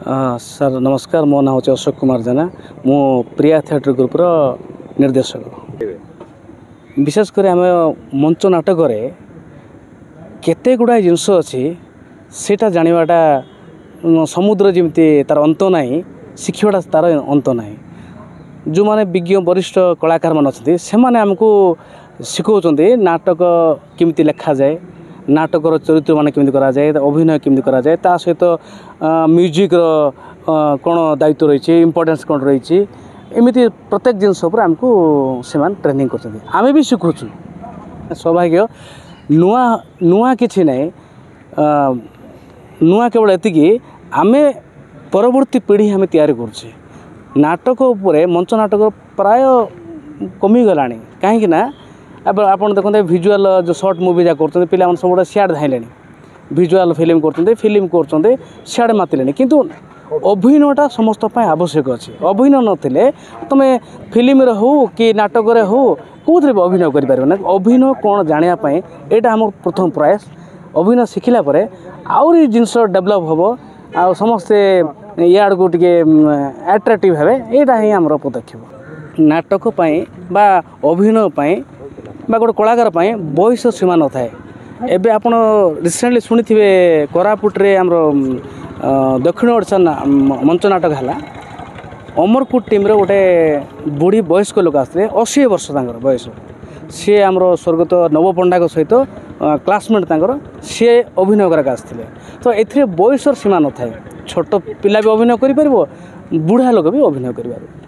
Sir नमस्कार मो ना हूँ अशोक कुमार जेना मु प्रिया थिएटर ग्रुपर निर्देशक विशेषकर आम मंच नाटक केते गुड़ा जिनस अच्छी सेटा जानाटा समुद्र जमी तार अंत ना शिक्षाटा तार अंत ना जो मैंने विज्ञ वरिष्ठ कलाकार मान अच्छा से आमको शिखौं नाटक केमती लेखा जाए नाटकर चरित्र मान केमती करा जाए अभिनय केमती करा जाए ता सहित म्यूजिक कौन दायित्व रही इम्पोर्टेंस कौन रही एमती प्रत्येक जिनस आमको से ट्रेनिंग कर आम भी शिखुँ सौभाग्य नुआ नुआ किसी ना नुआ केवल एति आम परवर्ती पीढ़ी आम तैयारी कर नाटक उपरे मंच नाटक प्राय कमिगला कहीं अब आप देखते भिजुआल जो सर्ट मुवी जहाँ कर पे सब सियाड़ धाइले भिजुआल फिल्म कर सियाड़ मातिले किंतु अभिनयटा समस्त आवश्यक अच्छे अभिनय नथिले तुम फिल्म हो कि नाटक हो कौन भी अभिनय कर ना अभिनय कौन जानापी यहाँ आम प्रथम प्रयास अभिनय शिखला आउरी जिनस डेभलप हम आ समस्ते याड़ को टे अट्राक्टिव हे यहाँ ही आम पदक्षेप नाटक बा अभिनय बा गोटे कलाकार बयस सीमा न थाए एबे आपण रिसेंटली शुणी थे कोरापुटे आम दक्षिण ओडिशा मंच नाटक है अमरपुर टीम गोटे बुढ़ी वयस्क लोक आसते 80 वर्ष बयस सी आम स्वर्गत नव पंडा सहित क्लासमेट सी अभिनय कराक आसते तो ए बयसर सीमा न थाए छोट पिला भी अभिनय कर बुढ़ा लोक भी अभिनय कर।